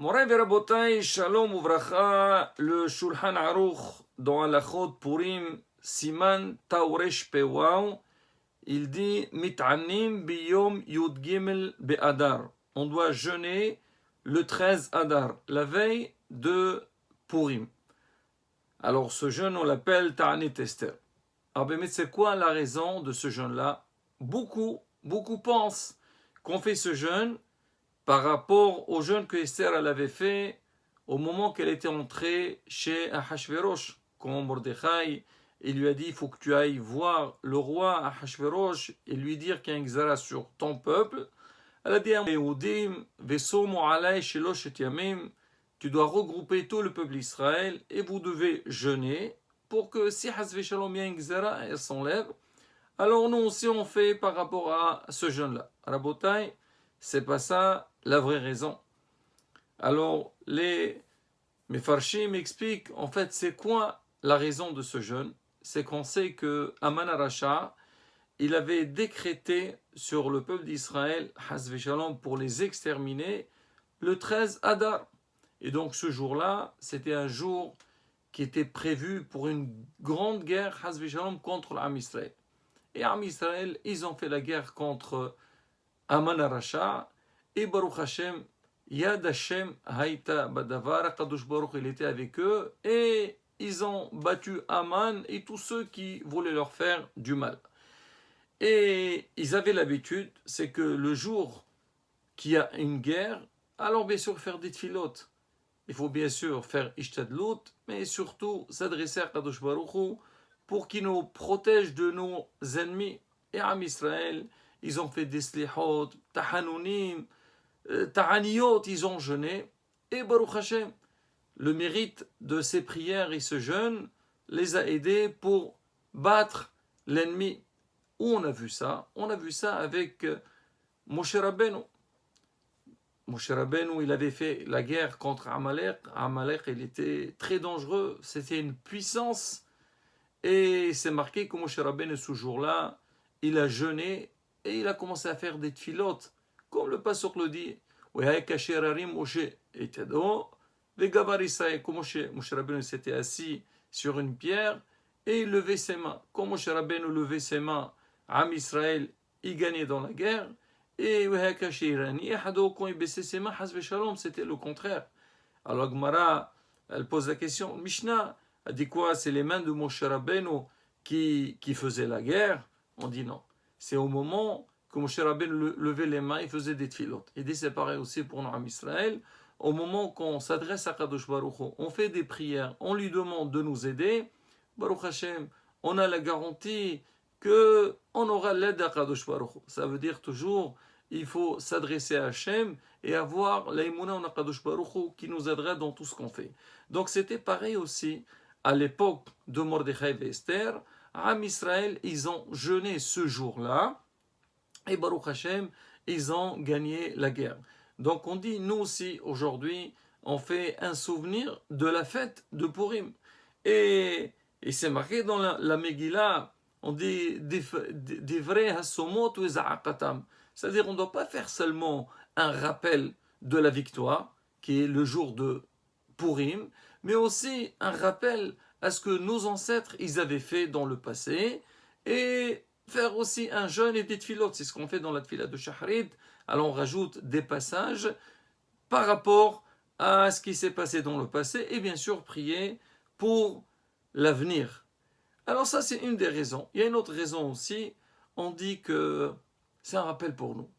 Moray Verabotay, Shalom Uvracha, le Shulchan Aruch dans Halachot Purim, Siman Tauresh Pewaw, il dit Mit'anim biyom Yud Gimel Be'adar. On doit jeûner le 13 Adar, la veille de Purim. Alors ce jeûne, on l'appelle Ta'anit Esther. Ah ben mais c'est quoi la raison de ce jeûne-là? Beaucoup pensent qu'on fait ce jeûne par rapport au jeûne que Esther elle avait fait au moment qu'elle était entrée chez Ahashverosh, quand Mordechai il lui a dit il faut que tu ailles voir le roi Ahashverosh et lui dire qu'il y a un xara sur ton peuple. Elle a dit tu dois regrouper tout le peuple d'Israël et vous devez jeûner pour que si Hasve Shalom y a un xara, elle s'enlève. Alors nous aussi on fait par rapport à ce jeûne-là. Rabotai, c'est pas ça la vraie raison. Alors les Mefarshim m'expliquent en fait c'est quoi la raison de ce jeûne. C'est qu'on sait que Aman Arasha, il avait décrété sur le peuple d'Israël, Hasve Shalom, pour les exterminer, le 13 Adar. Et donc ce jour-là, c'était un jour qui était prévu pour une grande guerre, Hasve Shalom, contre l'Am Israël. Et Am Israël, ils ont fait la guerre contre Aman Arasha, et Baruch Hashem, Yad Hashem Haïta Badavar, Kadosh Baruch, il était avec eux, et ils ont battu Aman et tous ceux qui voulaient leur faire du mal. Et ils avaient l'habitude, c'est que le jour qu'il y a une guerre, alors bien sûr faire des tfilotes. Il faut bien sûr faire ishtadlut, mais surtout s'adresser à Kadosh Baruch Hu pour qu'il nous protège de nos ennemis. Et Am Israël, ils ont fait des slihot, tahanounim, ta'aniyot, ils ont jeûné. Et Baruch Hashem, le mérite de ces prières et ce jeûne les a aidés pour battre l'ennemi. Où on a vu ça? On a vu ça avec Moshe Rabbeinu. Moshe Rabbeinu, il avait fait la guerre contre Amalek. Amalek, il était très dangereux. C'était une puissance. Et c'est marqué que Moshe Rabbeinu, ce jour-là, il a jeûné et il a commencé à faire des tfilotes. Comme le pasteur le dit. Moshe Rabbeinu s'était assis sur une pierre et il levait ses mains. Quand Moshe Rabbeinu levait ses mains, Am Israël, il gagnait dans la guerre. Et quand il baissait ses mains, c'était le contraire. Alors Gemara, elle pose la question, Mishnah, elle dit quoi? C'est les mains de Moshe Rabbeinu qui faisaient la guerre? On dit non. C'est au moment que Moshe Rabbeinu levait les mains, il faisait des tfilotes. Il dit c'est pareil aussi pour nous, Am Israël. Au moment qu'on s'adresse à Kadosh Baruch Hu, on fait des prières, on lui demande de nous aider, Baruch Hashem, on a la garantie qu'on aura l'aide à Kadosh Baruch Hu. Ça veut dire toujours, il faut s'adresser à Hachem et avoir l'aïmouna en Kadosh Baruch Hu qui nous aidera dans tout ce qu'on fait. Donc c'était pareil aussi à l'époque de Mordechai et Esther. Am Israël, ils ont jeûné ce jour-là et Baruch Hashem, ils ont gagné la guerre. Donc on dit, nous aussi, aujourd'hui, on fait un souvenir de la fête de Purim. Et c'est marqué dans la Megillah, on dit des vrais hasomot ou za'akatam. C'est-à-dire on ne doit pas faire seulement un rappel de la victoire, qui est le jour de Purim, mais aussi un rappel à ce que nos ancêtres ils avaient fait dans le passé, et faire aussi un jeûne et des tfilotes. C'est ce qu'on fait dans la tfila de Shahrid. Alors on rajoute des passages par rapport à ce qui s'est passé dans le passé, et bien sûr prier pour l'avenir. Alors ça c'est une des raisons. Il y a une autre raison aussi, on dit que c'est un rappel pour nous,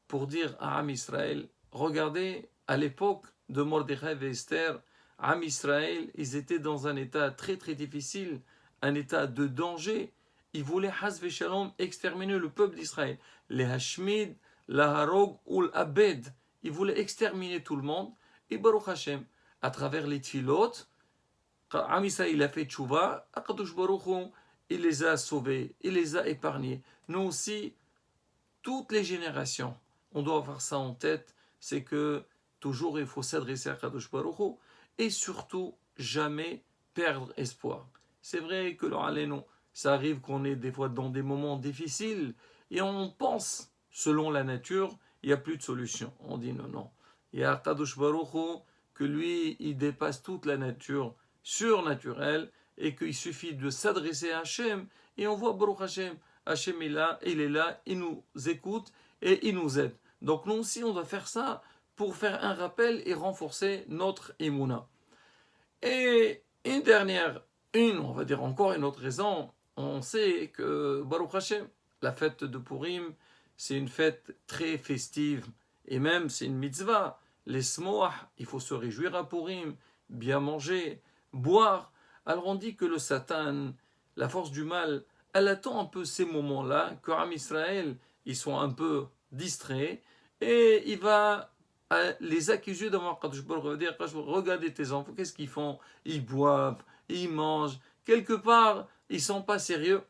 pour dire à Am Israël, regardez, à l'époque de Mordechai et Esther, Am Israël, ils étaient dans un état très très difficile, un état de danger. Ils voulaient Hasve Shalom exterminer le peuple d'Israël. Les Hashmid, la Harog ou l'Abed, ils voulaient exterminer tout le monde. Et Baruch Hashem, à travers les tfilot, Am Israël il a fait tchouva, Akadosh Baruch Hu, il les a sauvés, il les a épargnés. Nous aussi, toutes les générations, on doit avoir ça en tête, c'est que toujours il faut s'adresser à Kadosh Baruch Hu et surtout jamais perdre espoir. C'est vrai que ça arrive qu'on est des fois dans des moments difficiles et on pense, selon la nature, il n'y a plus de solution. On dit non, non. Il y a Kadosh Baruch Hu, que lui, il dépasse toute la nature surnaturelle et qu'il suffit de s'adresser à Hachem et on voit Baruch Hachem. Hachem est là, il nous écoute et il nous aide. Donc nous aussi, on doit faire ça pour faire un rappel et renforcer notre Emouna. Et on va dire encore une autre raison, on sait que Baruch Hashem, la fête de Purim, c'est une fête très festive et même c'est une mitzvah. Les smoah, il faut se réjouir à Purim, bien manger, boire. Alors on dit que le Satan, la force du mal, elle attend un peu ces moments-là, que Am Israël, ils sont un peu distraits et il va les accuser devant Kadosh Baruch Hu, dire regardez tes enfants, qu'est-ce qu'ils font? Ils boivent, ils mangent, quelque part, ils sont pas sérieux.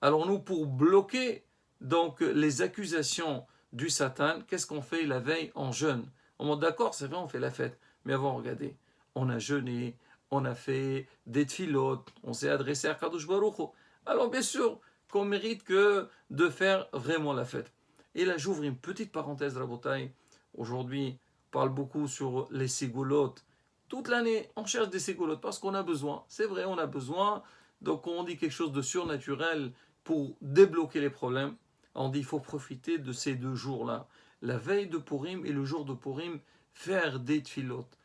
Alors nous, pour bloquer donc les accusations du Satan, qu'est-ce qu'on fait la veille en jeûne? On est d'accord, c'est vrai, on fait la fête, mais avant, regardez, on a jeûné, on a fait des tfilotes, on s'est adressé à Kadosh Baruch Hu. Alors bien sûr qu'on mérite que de faire vraiment la fête. Et là, j'ouvre une petite parenthèse, Rabotai. Aujourd'hui, on parle beaucoup sur les ségoulottes. Toute l'année, on cherche des ségoulottes parce qu'on a besoin. C'est vrai, on a besoin. Donc, on dit quelque chose de surnaturel pour débloquer les problèmes. On dit qu'il faut profiter de ces 2 jours-là. La veille de Purim et le jour de Purim, faire des tfilotes.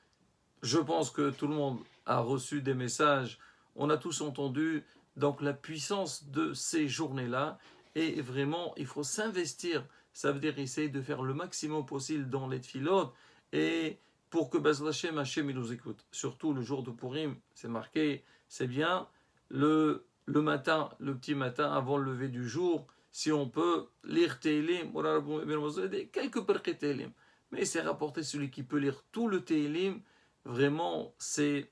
Je pense que tout le monde a reçu des messages. On a tous entendu donc la puissance de ces journées-là. Et vraiment, il faut s'investir. Ça veut dire essayer de faire le maximum possible dans les tfilotes et pour que Bezrat Hashem il nous écoute. Surtout le jour de Purim, c'est marqué, c'est bien le matin, le petit matin avant le lever du jour, si on peut lire Tehillim, quelques perkei Tehillim. Mais c'est rapporté celui qui peut lire tout le Tehillim, vraiment c'est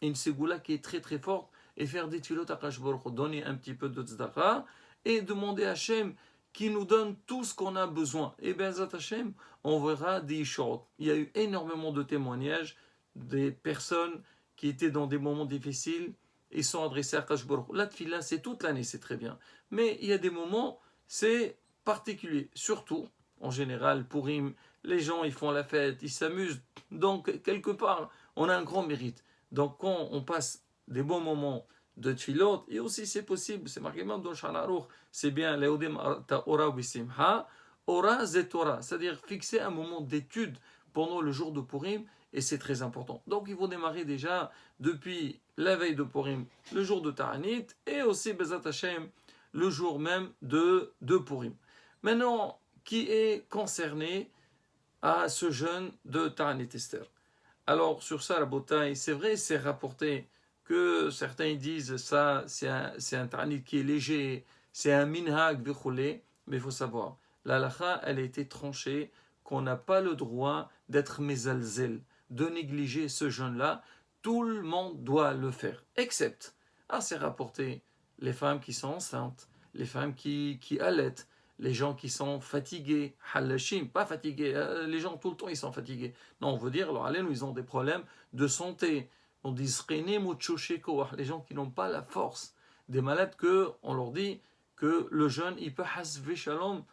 une ségoula qui est très très forte et faire des tfilot à Kadosh Baruch Hu, donner un petit peu de tzedaka et demander à Hachem qui nous donne tout ce qu'on a besoin. Et bien, Zat Hashem, on verra des ishorot. Il y a eu énormément de témoignages des personnes qui étaient dans des moments difficiles et sont adressées à Kadosh Baruch Hu. La tfila, c'est toute l'année, c'est très bien. Mais il y a des moments, c'est particulier. Surtout, en général, Purim, les gens, ils font la fête, ils s'amusent. Donc, quelque part, on a un grand mérite. Donc, quand on passe des bons moments de tfilot, et aussi c'est possible, c'est marqué même dans le Shulchan Aruch, c'est bien, Leodim Ora Bisimha, Ora Zetora, c'est-à-dire fixer un moment d'étude pendant le jour de Purim, et c'est très important. Donc il faut démarrer déjà depuis la veille de Purim, le jour de Ta'anit, et aussi Bezat Hashem, le jour même de Purim. Maintenant, qui est concerné à ce jeûne de Ta'anit Esther? Alors sur ça, la bataille, c'est vrai, c'est rapporté que certains disent ça, c'est un ta'anit qui est léger, c'est un minhag v'choulé, mais il faut savoir, la halakha, elle a été tranchée, qu'on n'a pas le droit d'être mezalzel, de négliger ce jeûne-là, tout le monde doit le faire, excepte, c'est rapporté, les femmes qui sont enceintes, les femmes qui allaitent, les gens qui sont fatigués, halashim, pas fatigués, les gens tout le temps ils sont fatigués. Non, on veut dire, alors allez, nous ils ont des problèmes de santé. On dit les gens qui n'ont pas la force, des malades que on leur dit que le jeûne il peut hasvé shalom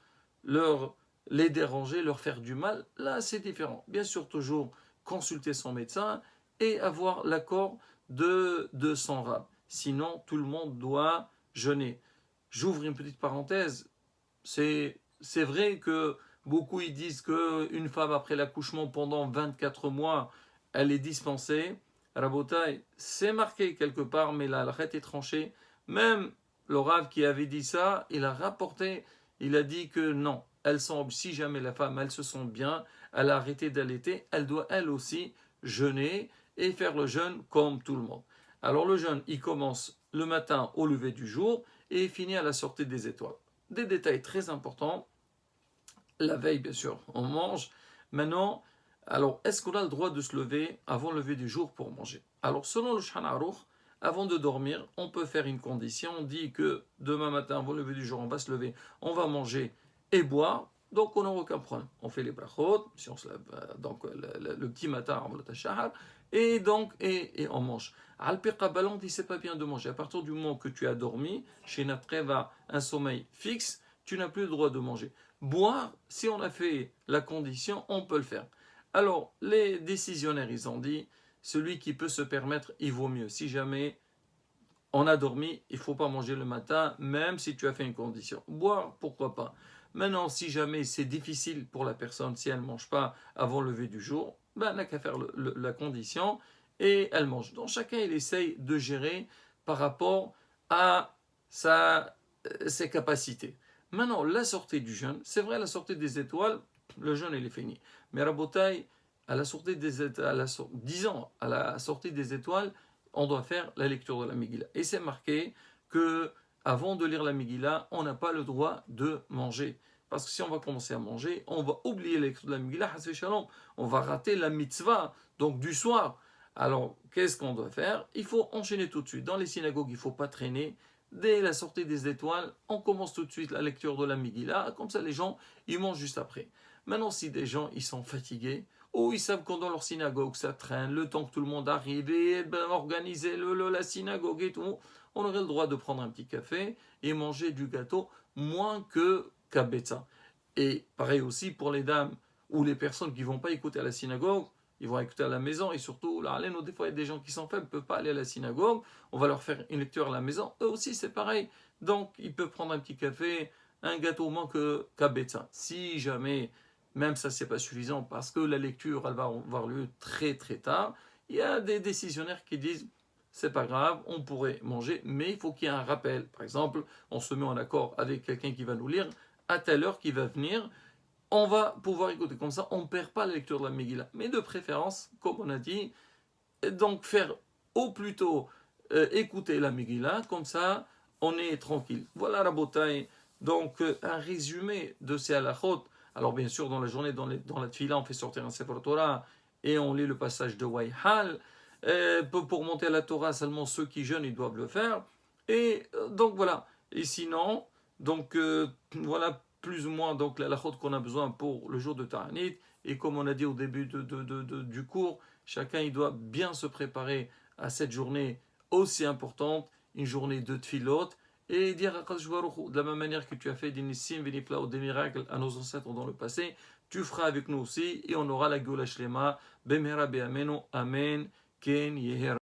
les déranger, leur faire du mal. Là c'est différent. Bien sûr toujours consulter son médecin et avoir l'accord de son rab. Sinon tout le monde doit jeûner. J'ouvre une petite parenthèse. C'est vrai que beaucoup ils disent qu'une femme après l'accouchement pendant 24 mois elle est dispensée. Rabotai, c'est marqué quelque part, mais la halakha est tranchée. Même le Rav qui avait dit ça, il a rapporté, il a dit que non, si jamais la femme, elle se sent bien, elle a arrêté d'allaiter, elle doit elle aussi jeûner et faire le jeûne comme tout le monde. Alors le jeûne, il commence le matin au lever du jour et il finit à la sortie des étoiles. Des détails très importants. La veille, bien sûr, on mange. Maintenant, alors, est-ce qu'on a le droit de se lever avant le lever du jour pour manger? Alors, selon le Shulchan Aruch, avant de dormir, on peut faire une condition. On dit que demain matin, avant le lever du jour, on va se lever, on va manger et boire. Donc, on n'a aucun problème. On fait les brachot, si on se lève donc, le petit matin, et donc, et on mange. Al-Piqabal, on dit c'est pas bien de manger. À partir du moment que tu as dormi, chez Natreva, un sommeil fixe, tu n'as plus le droit de manger. Boire, si on a fait la condition, on peut le faire. Alors, les décisionnaires, ils ont dit, celui qui peut se permettre, il vaut mieux. Si jamais on a dormi, il ne faut pas manger le matin, même si tu as fait une condition. Boire, pourquoi pas. Maintenant, si jamais c'est difficile pour la personne, si elle ne mange pas avant le lever du jour, ben, elle n'a qu'à faire la condition et elle mange. Donc chacun, il essaye de gérer par rapport à ses capacités. Maintenant, la sortie du jeûne, c'est vrai, la sortie des étoiles, le jeûne, il est fini. Mais Rabotai, à la sortie des étoiles, disons, à la sortie des étoiles, on doit faire la lecture de la Megillah. Et c'est marqué que avant de lire la Megillah, on n'a pas le droit de manger. Parce que si on va commencer à manger, on va oublier la lecture de la Megillah, on va rater la mitzvah, donc du soir. Alors, qu'est-ce qu'on doit faire? Il faut enchaîner tout de suite. Dans les synagogues, il ne faut pas traîner. Dès la sortie des étoiles, on commence tout de suite la lecture de la Megillah. Comme ça, les gens, ils mangent juste après. Maintenant, si des gens, ils sont fatigués, ou ils savent qu'on dans leur synagogue, ça traîne, le temps que tout le monde arrive, et organiser la synagogue et tout, on aurait le droit de prendre un petit café et manger du gâteau moins que Kabetza. Et pareil aussi pour les dames ou les personnes qui ne vont pas écouter à la synagogue, ils vont écouter à la maison, et surtout, là, des fois, il y a des gens qui sont faibles, ne peuvent pas aller à la synagogue, on va leur faire une lecture à la maison, eux aussi, c'est pareil. Donc, ils peuvent prendre un petit café, un gâteau moins que Kabetza. Si jamais, même ça, c'est pas suffisant, parce que la lecture, elle va avoir lieu très très tard, il y a des décisionnaires qui disent, c'est pas grave, on pourrait manger, mais il faut qu'il y ait un rappel. Par exemple, on se met en accord avec quelqu'un qui va nous lire, à telle heure qui va venir, on va pouvoir écouter. Comme ça, on ne perd pas la lecture de la Megillah. Mais de préférence, comme on a dit, donc faire au plus tôt écouter la Megillah, comme ça, on est tranquille. Voilà Rabotai, donc un résumé de ces halachot. Alors bien sûr, dans la journée, dans la tfila, on fait sortir un Sefer Torah et on lit le passage de Wayhal. Pour monter à la Torah, seulement ceux qui jeûnent, ils doivent le faire. Et donc voilà. Et sinon, donc voilà plus ou moins donc la halachot qu'on a besoin pour le jour de Ta'anit. Et comme on a dit au début du cours, chacun il doit bien se préparer à cette journée aussi importante, une journée de tfilot, et dire à Kadosh Baruch Hu, de la même manière que tu as fait des nissim, des miracles à nos ancêtres dans le passé, tu feras avec nous aussi, et on aura la Geoula Shlema, Bemera Be'amenu, Amen, Ken Yeher.